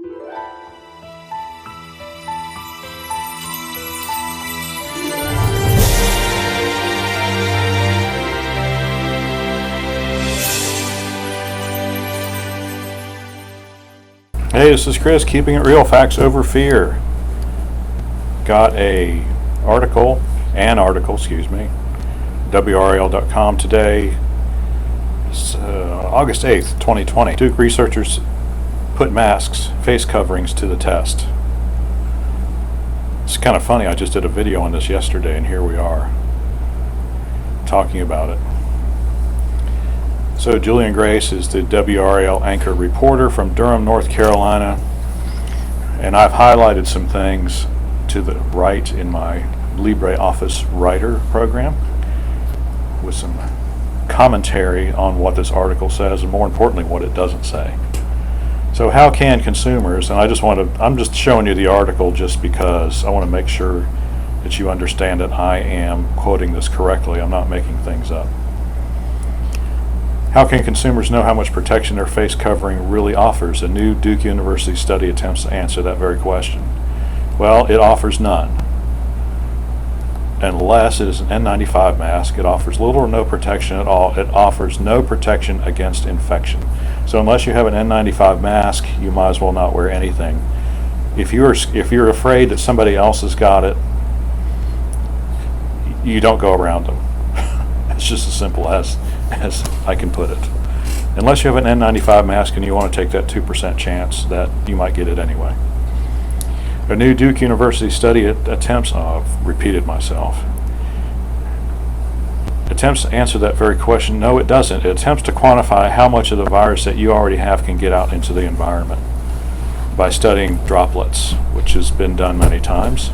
Hey, this is Chris, keeping it real, facts over fear. Got an article, WRAL.com today. It's August 8th, 2020. Duke researchers put masks, face coverings to the test. It's kind of funny, I just did a video on this yesterday, and here we are talking about it. So Julian Grace is the WRAL anchor reporter from Durham, North Carolina, and I've highlighted some things to the right in my LibreOffice Writer program with some commentary on what this article says, and more importantly, what it doesn't say. So how can consumers, and I'm just showing you the article just because I want to make sure that you understand that I am quoting this correctly. I'm not making things up. How can consumers know how much protection their face covering really offers? A new Duke University study attempts to answer that very question. Well, it offers none. Unless it is an N95 mask, it offers little or no protection at all. It offers no protection against infection. So unless you have an N95 mask, you might as well not wear anything. If you're afraid that somebody else has got it, you don't go around them. It's just as simple as I can put it. Unless you have an N95 mask and you want to take that 2% chance that you might get it anyway. A new Duke University study attempts to answer that very question. No, it doesn't. It attempts to quantify how much of the virus that you already have can get out into the environment by studying droplets, which has been done many times.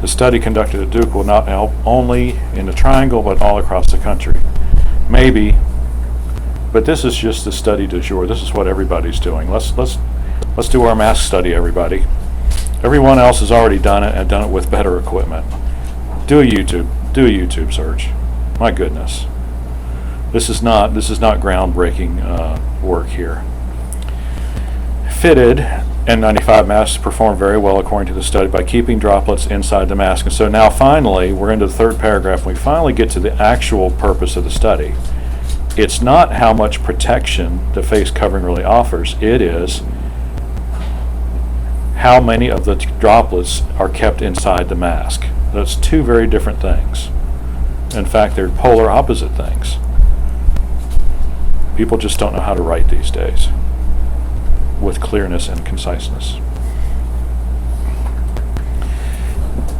The study conducted at Duke will not help only in the Triangle, but all across the country. Maybe, but this is just the study du jour. This is what everybody's doing. Let's do our mask study, everybody. Everyone else has already done it and done it with better equipment. Do a YouTube search. My goodness, this is not groundbreaking work here. Fitted N95 masks perform very well according to the study by keeping droplets inside the mask. And so now finally, we're into the third paragraph, and we finally get to the actual purpose of the study. It's not how much protection the face covering really offers, it is how many of the droplets are kept inside the mask. That's two very different things. In fact, they're polar opposite things. People just don't know how to write these days with clearness and conciseness.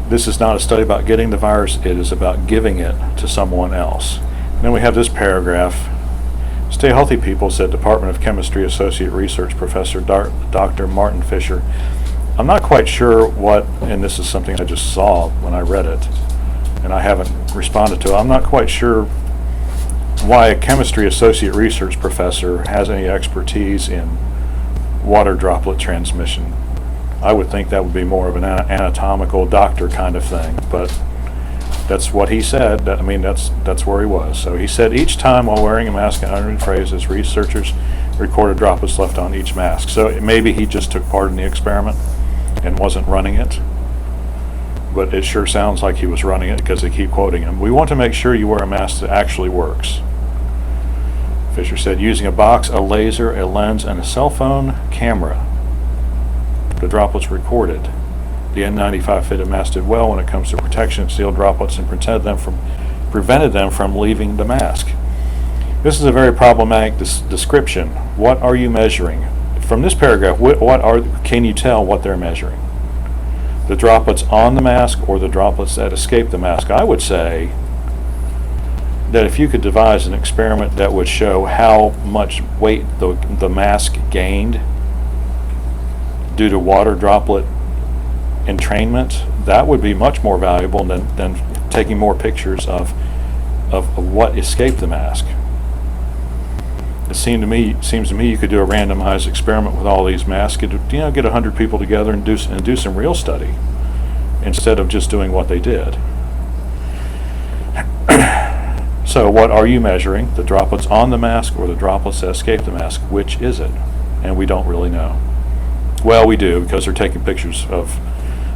This is not a study about getting the virus, it is about giving it to someone else. And then we have this paragraph. Stay healthy, people, said Department of Chemistry Associate Research Professor Dr. Martin Fisher. I'm not quite sure what, and this is something I just saw when I read it, and I haven't responded to it. I'm not quite sure why a chemistry associate research professor has any expertise in water droplet transmission. I would think that would be more of an anatomical doctor kind of thing, but that's what he said. That's where he was. So he said each time while wearing a mask and uttering phrases, researchers recorded droplets left on each mask. So maybe he just took part in the experiment and wasn't running it, but it sure sounds like he was running it because they keep quoting him. We want to make sure you wear a mask that actually works. Fisher said, using a box, a laser, a lens, and a cell phone camera, the droplets recorded. The N95 fitted mask did well when it comes to protection, sealed droplets, and prevented them from leaving the mask. This is a very problematic description. What are you measuring? From this paragraph, can you tell what they're measuring? The droplets on the mask or the droplets that escape the mask? I would say that if you could devise an experiment that would show how much weight the mask gained due to water droplet entrainment, that would be much more valuable than taking more pictures of what escaped the mask. It seems to me you could do a randomized experiment with all these masks. Get 100 people together and do some real study instead of just doing what they did. So what are you measuring? The droplets on the mask or the droplets that escape the mask? Which is it? And we don't really know. Well, we do, because they're taking pictures of,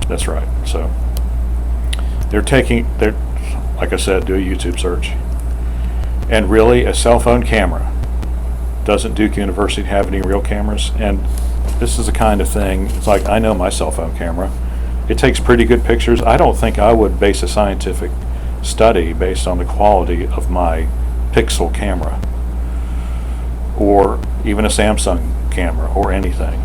that's right. So they're like I said, do a YouTube search. And really, a cell phone camera. Doesn't Duke University have any real cameras? And this is the kind of thing, it's like, I know my cell phone camera. It takes pretty good pictures. I don't think I would base a scientific study based on the quality of my Pixel camera, or even a Samsung camera, or anything.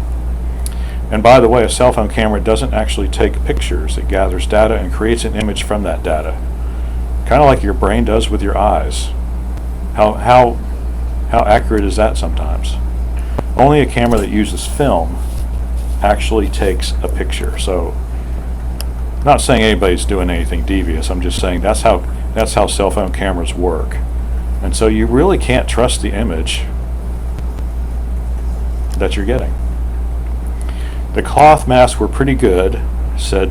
And by the way, a cell phone camera doesn't actually take pictures. It gathers data and creates an image from that data. Kind of like your brain does with your eyes. How accurate is that sometimes? Only a camera that uses film actually takes a picture. So, I'm not saying anybody's doing anything devious. I'm just saying that's how cell phone cameras work. And so you really can't trust the image that you're getting. The cloth masks were pretty good, said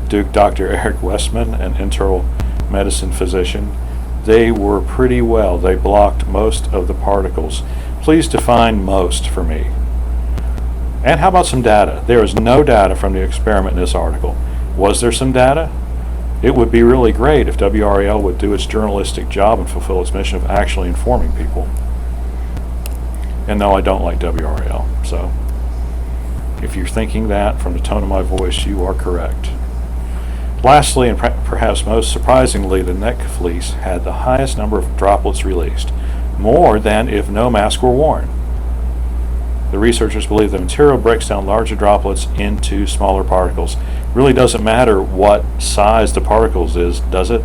Duke Dr. Eric Westman, an internal medicine physician. They were pretty well. They blocked most of the particles. Please define most for me. And how about some data? There is no data from the experiment in this article. Was there some data? It would be really great if WRAL would do its journalistic job and fulfill its mission of actually informing people. And no, I don't like WRAL. So if you're thinking that from the tone of my voice, you are correct. Lastly, and perhaps most surprisingly, the neck fleece had the highest number of droplets released, more than if no mask were worn. The researchers believe the material breaks down larger droplets into smaller particles. Really doesn't matter what size the particles is, does it?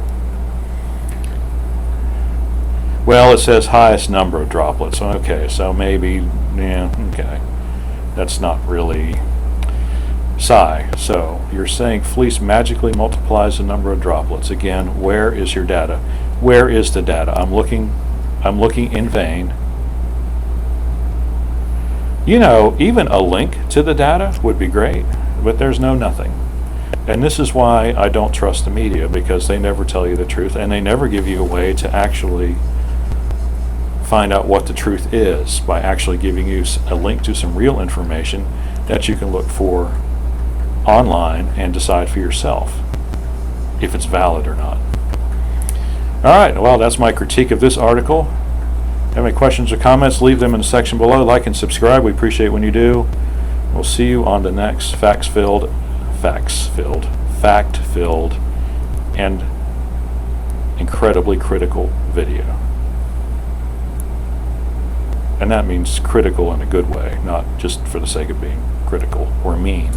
Well, it says highest number of droplets. Okay, so maybe, yeah, okay. That's not really psi. So you're saying fleece magically multiplies the number of droplets. Again, where is your data? Where is the data? I'm looking in vain. You know, even a link to the data would be great, but there's nothing. And this is why I don't trust the media, because they never tell you the truth, and they never give you a way to actually find out what the truth is by actually giving you a link to some real information that you can look for online and decide for yourself if it's valid or not. All right, well, that's my critique of this article. Have any questions or comments, leave them in the section below. Like and subscribe. We appreciate when you do. We'll see you on the next fact-filled, and incredibly critical video. And that means critical in a good way, not just for the sake of being critical or mean.